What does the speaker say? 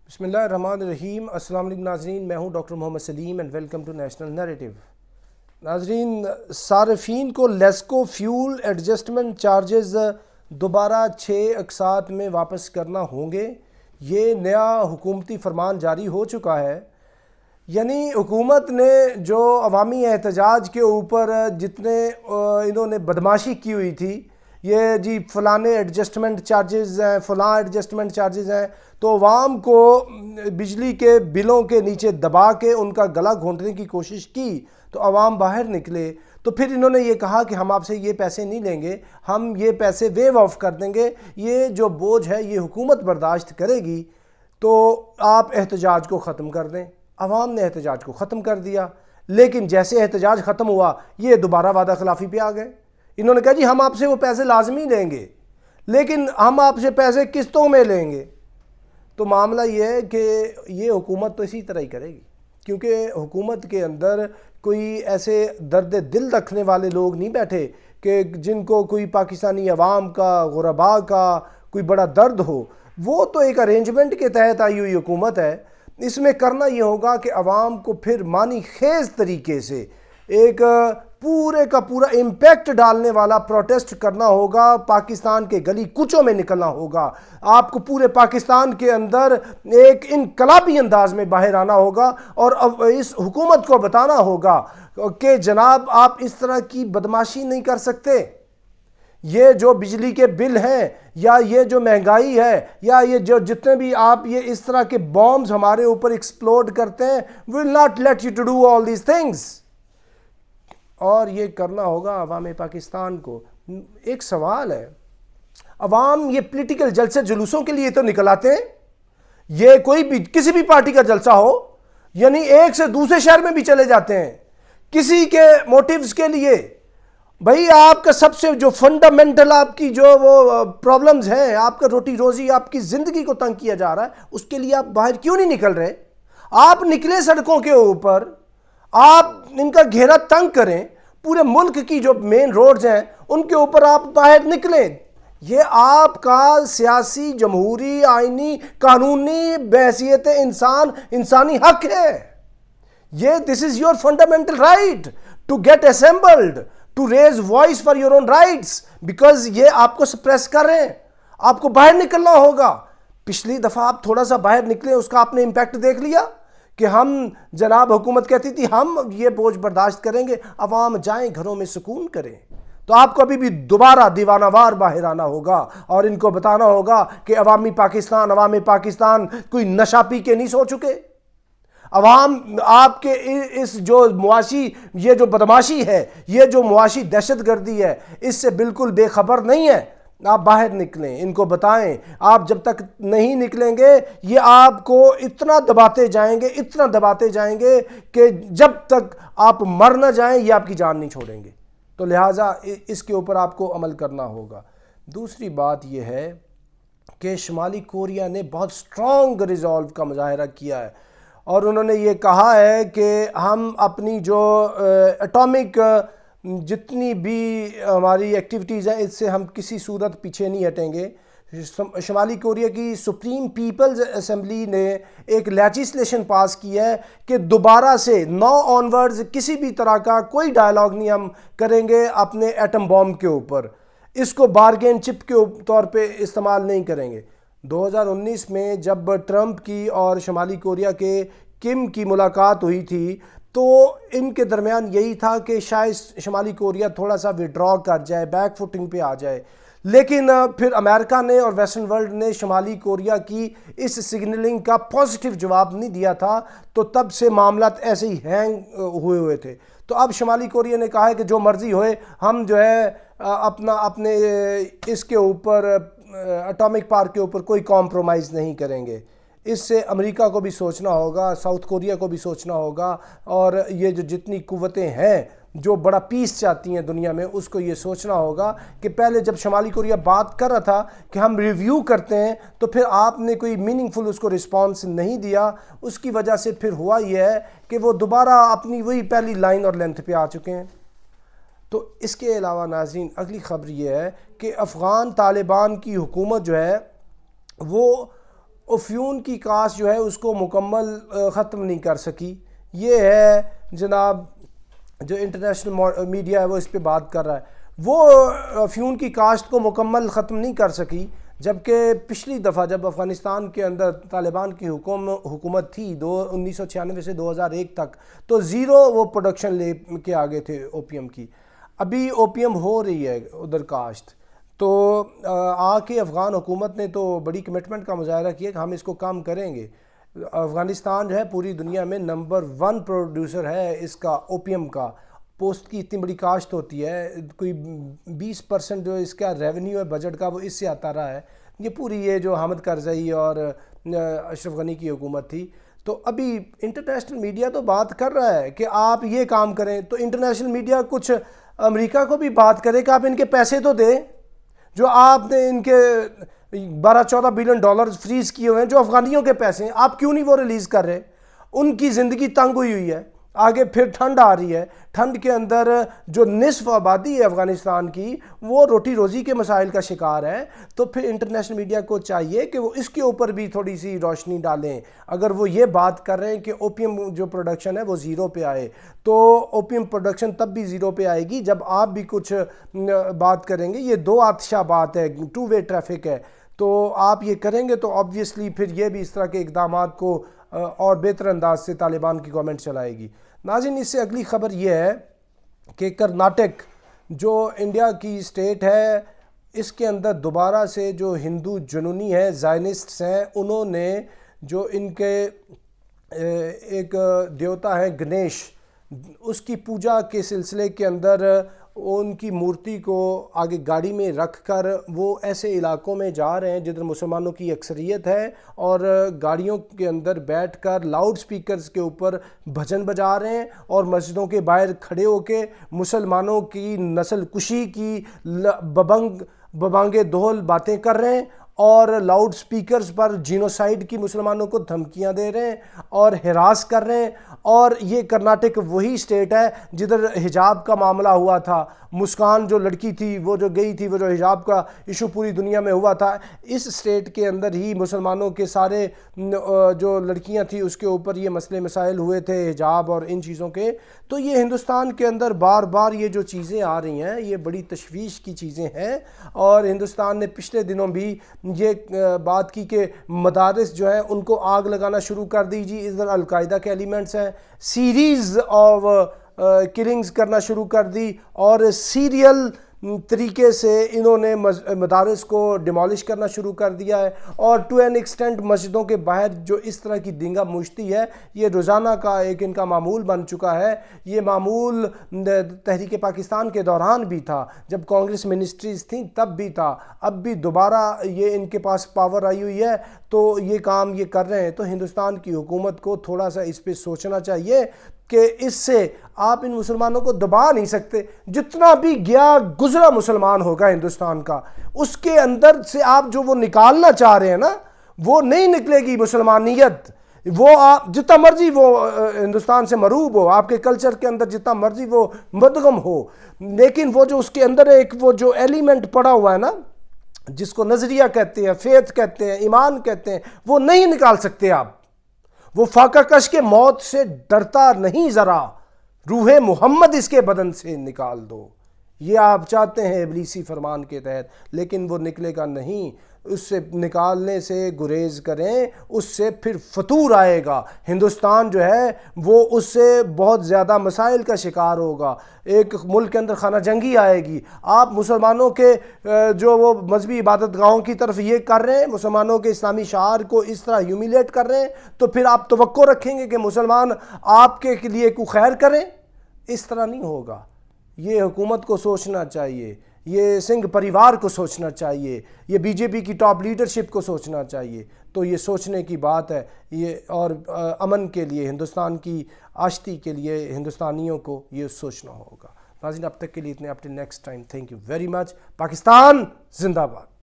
بسم اللہ الرحمن الرحیم۔ السلام علیکم ناظرین، میں ہوں doctor Muhammad Saleem and welcome to national narrative. ناظرین، صارفین کو لیسکو فیول ایڈجسٹمنٹ چارجز دوبارہ 6 اقساط میں واپس کرنا ہوں گے۔ یہ نیا حکومتی فرمان جاری ہو چکا ہے۔ یعنی حکومت نے جو عوامی احتجاج کے اوپر جتنے انہوں نے بدماشی کی ہوئی تھی، یہ جی فلانے ایڈجسٹمنٹ چارجز ہیں، فلاں ایڈجسٹمنٹ چارجز ہیں، تو عوام کو بجلی کے بلوں کے نیچے دبا کے ان کا گلا گھونٹنے کی کوشش کی تو عوام باہر نکلے۔ تو پھر انہوں نے یہ کہا کہ ہم آپ سے یہ پیسے نہیں لیں گے، ہم یہ پیسے ویو آف کر دیں گے، یہ جو بوجھ ہے یہ حکومت برداشت کرے گی، تو آپ احتجاج کو ختم کر دیں۔ عوام نے احتجاج کو ختم کر دیا، لیکن جیسے احتجاج ختم ہوا یہ دوبارہ وعدہ خلافی پہ آ گئے۔ انہوں نے کہا جی ہم آپ سے وہ پیسے لازمی لیں گے، لیکن ہم آپ سے پیسے قسطوں میں لیں گے۔ تو معاملہ یہ ہے کہ یہ حکومت تو اسی طرح ہی کرے گی، کیونکہ حکومت کے اندر کوئی ایسے درد دل رکھنے والے لوگ نہیں بیٹھے کہ جن کو کوئی پاکستانی عوام کا، غرباء کا کوئی بڑا درد ہو۔ وہ تو ایک ارینجمنٹ کے تحت آئی ہوئی حکومت ہے۔ اس میں کرنا یہ ہوگا کہ عوام کو پھر معنی خیز طریقے سے ایک پورے کا پورا امپیکٹ ڈالنے والا پروٹیسٹ کرنا ہوگا، پاکستان کے گلی کوچوں میں نکلنا ہوگا، آپ کو پورے پاکستان کے اندر ایک انقلابی انداز میں باہر آنا ہوگا اور اس حکومت کو بتانا ہوگا کہ جناب آپ اس طرح کی بدماشی نہیں کر سکتے۔ یہ جو بجلی کے بل ہیں یا یہ جو مہنگائی ہے یا یہ جو جتنے بھی آپ یہ اس طرح کے بامز ہمارے اوپر ایکسپلوڈ کرتے ہیں، we will not let you to do all these things۔ اور یہ کرنا ہوگا عوام پاکستان کو۔ ایک سوال ہے، عوام یہ پولیٹیکل جلسے جلوسوں کے لیے تو نکل آتے ہیں، یہ کوئی بھی کسی بھی پارٹی کا جلسہ ہو، یعنی ایک سے دوسرے شہر میں بھی چلے جاتے ہیں کسی کے موٹیوز کے لیے۔ بھائی آپ کا سب سے جو فنڈامنٹل آپ کی جو وہ پرابلمز ہیں، آپ کا روٹی روزی، آپ کی زندگی کو تنگ کیا جا رہا ہے، اس کے لیے آپ باہر کیوں نہیں نکل رہے؟ آپ نکلے سڑکوں کے اوپر، آپ ان کا گھیرا تنگ کریں، پورے ملک کی جو مین روڈز ہیں ان کے اوپر آپ باہر نکلیں۔ یہ آپ کا سیاسی، جمہوری، آئینی، قانونی بحیثیت انسان انسانی حق ہے۔ یہ this is your fundamental right to get assembled, to raise voice for your own rights, because یہ آپ کو سپریس کر رہے ہیں، آپ کو باہر نکلنا ہوگا۔ پچھلی دفعہ آپ تھوڑا سا باہر نکلے، اس کا آپ نے امپیکٹ دیکھ لیا کہ ہم جناب حکومت کہتی تھی ہم یہ بوجھ برداشت کریں گے، عوام جائیں گھروں میں سکون کریں۔ تو آپ کو ابھی بھی دوبارہ دیوانہ وار باہر آنا ہوگا اور ان کو بتانا ہوگا کہ عوام پاکستان کوئی نشہ پی کے نہیں سو چکے۔ عوام آپ کے اس جو معاشی یہ جو بدماشی ہے، یہ جو معاشی دہشت گردی ہے، اس سے بالکل بے خبر نہیں ہے۔ آپ باہر نکلیں، ان کو بتائیں۔ آپ جب تک نہیں نکلیں گے یہ آپ کو اتنا دباتے جائیں گے کہ جب تک آپ مر نہ جائیں یہ آپ کی جان نہیں چھوڑیں گے۔ تو لہٰذا اس کے اوپر آپ کو عمل کرنا ہوگا۔ دوسری بات یہ ہے کہ شمالی کوریا نے بہت سٹرونگ ریزالو کا مظاہرہ کیا ہے اور انہوں نے یہ کہا ہے کہ ہم اپنی جو اٹامک جتنی بھی ہماری ایکٹیویٹیز ہیں اس سے ہم کسی صورت پیچھے نہیں ہٹیں گے۔ شمالی کوریا کی سپریم پیپلز اسمبلی نے ایک لیجسلیشن پاس کی ہے کہ دوبارہ سے 9 آنورڈز کسی بھی طرح کا کوئی ڈائلاگ نہیں ہم کریں گے اپنے ایٹم بام کے اوپر، اس کو بارگین چپ کے طور پہ استعمال نہیں کریں گے۔ 2019 میں جب ٹرمپ کی اور شمالی کوریا کے کم کی ملاقات ہوئی تھی تو ان کے درمیان یہی تھا کہ شاید شمالی کوریا تھوڑا سا وڈرا کر جائے، بیک فوٹنگ پہ آ جائے، لیکن پھر امریکا نے اور ویسٹرن ورلڈ نے شمالی کوریا کی اس سگنلنگ کا پازیٹیو جواب نہیں دیا تھا، تو تب سے معاملات ایسے ہی ہینگ ہوئے تھے۔ تو اب شمالی کوریا نے کہا ہے کہ جو مرضی ہوئے، ہم جو ہے اپنے اس کے اوپر اٹامک پاور کے اوپر کوئی کمپرومائز نہیں کریں گے۔ اس سے امریکہ کو بھی سوچنا ہوگا، ساؤتھ کوریا کو بھی سوچنا ہوگا، اور یہ جو جتنی قوتیں ہیں جو بڑا پیس چاہتی ہیں دنیا میں، اس کو یہ سوچنا ہوگا کہ پہلے جب شمالی کوریا بات کر رہا تھا کہ ہم ریویو کرتے ہیں، تو پھر آپ نے کوئی میننگ فل اس کو رسپانس نہیں دیا۔ اس کی وجہ سے پھر ہوا یہ ہے کہ وہ دوبارہ اپنی وہی پہلی لائن اور لینتھ پہ آ چکے ہیں۔ تو اس کے علاوہ ناظرین اگلی خبر یہ ہے کہ افغان طالبان کی حکومت جو ہے وہ افیون کی کاشت جو ہے اس کو مکمل ختم نہیں کر سکی. یہ ہے جناب جو انٹرنیشنل میڈیا ہے وہ اس پہ بات کر رہا ہے. وہ افیون کی کاشت کو مکمل ختم نہیں کر سکی، جبکہ پچھلی دفعہ جب افغانستان کے اندر طالبان کی حکومت تھی 1996 سے 2001 تک، تو زیرو وہ پروڈکشن لے کے آگے تھے اوپیم کی. ابھی اوپیم ہو رہی ہے ادھر کاشت. تو آ کے افغان حکومت نے تو بڑی کمٹمنٹ کا مظاہرہ کیا کہ ہم اس کو کام کریں گے. افغانستان جو ہے پوری دنیا میں نمبر 1 پروڈیوسر ہے اس کا اوپیم کا. پوسٹ کی اتنی بڑی کاشت ہوتی ہے، کوئی 20% جو اس کا ریونیو ہے بجٹ کا وہ اس سے آتا رہا ہے. یہ پوری یہ جو حامد کرزئی اور اشرف غنی کی حکومت تھی. تو ابھی انٹرنیشنل میڈیا تو بات کر رہا ہے کہ آپ یہ کام کریں، تو انٹرنیشنل میڈیا کچھ امریکہ کو بھی بات کرے کہ آپ ان کے پیسے تو دیں جو آپ نے ان کے 12-14 بلین ڈالر فریز کیے ہوئے ہیں، جو افغانیوں کے پیسے ہیں. آپ کیوں نہیں وہ ریلیز کر رہے؟ ان کی زندگی تنگ ہوئی ہے. آگے پھر ٹھنڈ آ رہی ہے، ٹھنڈ کے اندر جو نصف آبادی ہے افغانستان کی وہ روٹی روزی کے مسائل کا شکار ہے. تو پھر انٹرنیشنل میڈیا کو چاہیے کہ وہ اس کے اوپر بھی تھوڑی سی روشنی ڈالیں. اگر وہ یہ بات کر رہے ہیں کہ اوپیم جو پروڈکشن ہے وہ زیرو پہ آئے، تو اوپیم پروڈکشن تب بھی زیرو پہ آئے گی جب آپ بھی کچھ بات کریں گے. یہ دو آتشہ بات ہے، 2 وے ٹریفک ہے. تو آپ یہ کریں گے تو آبویسلی پھر یہ بھی اس طرح کے اقدامات کو اور بہتر انداز سے طالبان کی گورنمنٹ چلائے گی. ناظرین، اس سے اگلی خبر یہ ہے کہ کرناٹک جو انڈیا کی اسٹیٹ ہے، اس کے اندر دوبارہ سے جو ہندو جنونی ہیں، زائنسٹس ہیں، انہوں نے جو ان کے ایک دیوتا ہے گنیش، اس کی پوجا کے سلسلے کے اندر ان کی مورتی کو آگے گاڑی میں رکھ کر وہ ایسے علاقوں میں جا رہے ہیں جدھر مسلمانوں کی اکثریت ہے، اور گاڑیوں کے اندر بیٹھ کر لاؤڈ سپیکرز کے اوپر بھجن بجا رہے ہیں، اور مسجدوں کے باہر کھڑے ہو کے مسلمانوں کی نسل کشی کی ببانگے دہل باتیں کر رہے ہیں، اور لاؤڈ سپیکرز پر جینوسائیڈ کی مسلمانوں کو دھمکیاں دے رہے ہیں اور ہراس کر رہے ہیں. اور یہ کرناٹک وہی اسٹیٹ ہے جدھر حجاب کا معاملہ ہوا تھا. مسکان جو لڑکی تھی وہ جو گئی تھی، وہ جو حجاب کا ایشو پوری دنیا میں ہوا تھا، اس اسٹیٹ کے اندر ہی مسلمانوں کے سارے جو لڑکیاں تھیں اس کے اوپر یہ مسئلے مسائل ہوئے تھے، حجاب اور ان چیزوں کے. تو یہ ہندوستان کے اندر بار بار یہ جو چیزیں آ رہی ہیں یہ بڑی تشویش کی چیزیں ہیں. اور ہندوستان نے پچھلے دنوں بھی یہ بات کی کہ مدارس جو ہیں ان کو آگ لگانا شروع کر دی جی. ادھر القاعدہ کے ایلیمنٹس ہیں، سیریز آف کلنگز کرنا شروع کر دی، اور سیریل طریقے سے انہوں نے مدارس کو ڈیمالش کرنا شروع کر دیا ہے. اور ٹو این ایکسٹینٹ مسجدوں کے باہر جو اس طرح کی دنگا مشتی ہے، یہ روزانہ کا ایک ان کا معمول بن چکا ہے. یہ معمول تحریک پاکستان کے دوران بھی تھا، جب کانگریس منسٹریز تھیں تب بھی تھا، اب بھی دوبارہ یہ ان کے پاس پاور آئی ہوئی ہے تو یہ کام یہ کر رہے ہیں. تو ہندوستان کی حکومت کو تھوڑا سا اس پہ سوچنا چاہیے کہ اس سے آپ ان مسلمانوں کو دبا نہیں سکتے. جتنا بھی گیا گزرا مسلمان ہوگا ہندوستان کا، اس کے اندر سے آپ جو وہ نکالنا چاہ رہے ہیں نا، وہ نہیں نکلے گی مسلمانیت. وہ آپ جتنا مرضی وہ ہندوستان سے مروب ہو، آپ کے کلچر کے اندر جتنا مرضی وہ مدغم ہو، لیکن وہ جو اس کے اندر ایک وہ جو ایلیمنٹ پڑا ہوا ہے نا، جس کو نظریہ کہتے ہیں، فیتھ کہتے ہیں، ایمان کہتے ہیں، وہ نہیں نکال سکتے آپ. وہ فاقہ کش کے موت سے ڈرتا نہیں ذرا، روح محمد اس کے بدن سے نکال دو. یہ آپ چاہتے ہیں ابلیسی فرمان کے تحت، لیکن وہ نکلے گا نہیں. اس سے نکالنے سے گریز کریں، اس سے پھر فتور آئے گا. ہندوستان جو ہے وہ اس سے بہت زیادہ مسائل کا شکار ہوگا. ایک ملک کے اندر خانہ جنگی آئے گی. آپ مسلمانوں کے جو وہ مذہبی عبادت گاہوں کی طرف یہ کر رہے ہیں، مسلمانوں کے اسلامی شعار کو اس طرح ہیومیلیٹ کر رہے ہیں، تو پھر آپ توقع رکھیں گے کہ مسلمان آپ کے لیے کوئی خیر کریں؟ اس طرح نہیں ہوگا. یہ حکومت کو سوچنا چاہیے، یہ سنگھ پریوار کو سوچنا چاہیے، یہ بی جے پی کی ٹاپ لیڈرشپ کو سوچنا چاہیے. تو یہ سوچنے کی بات ہے یہ، اور امن کے لیے، ہندوستان کی آشتی کے لیے ہندوستانیوں کو یہ سوچنا ہوگا. ناظرین، اب تک کے لیے اتنے. Up till next time, thank you very much. Pakistan زندہ باد.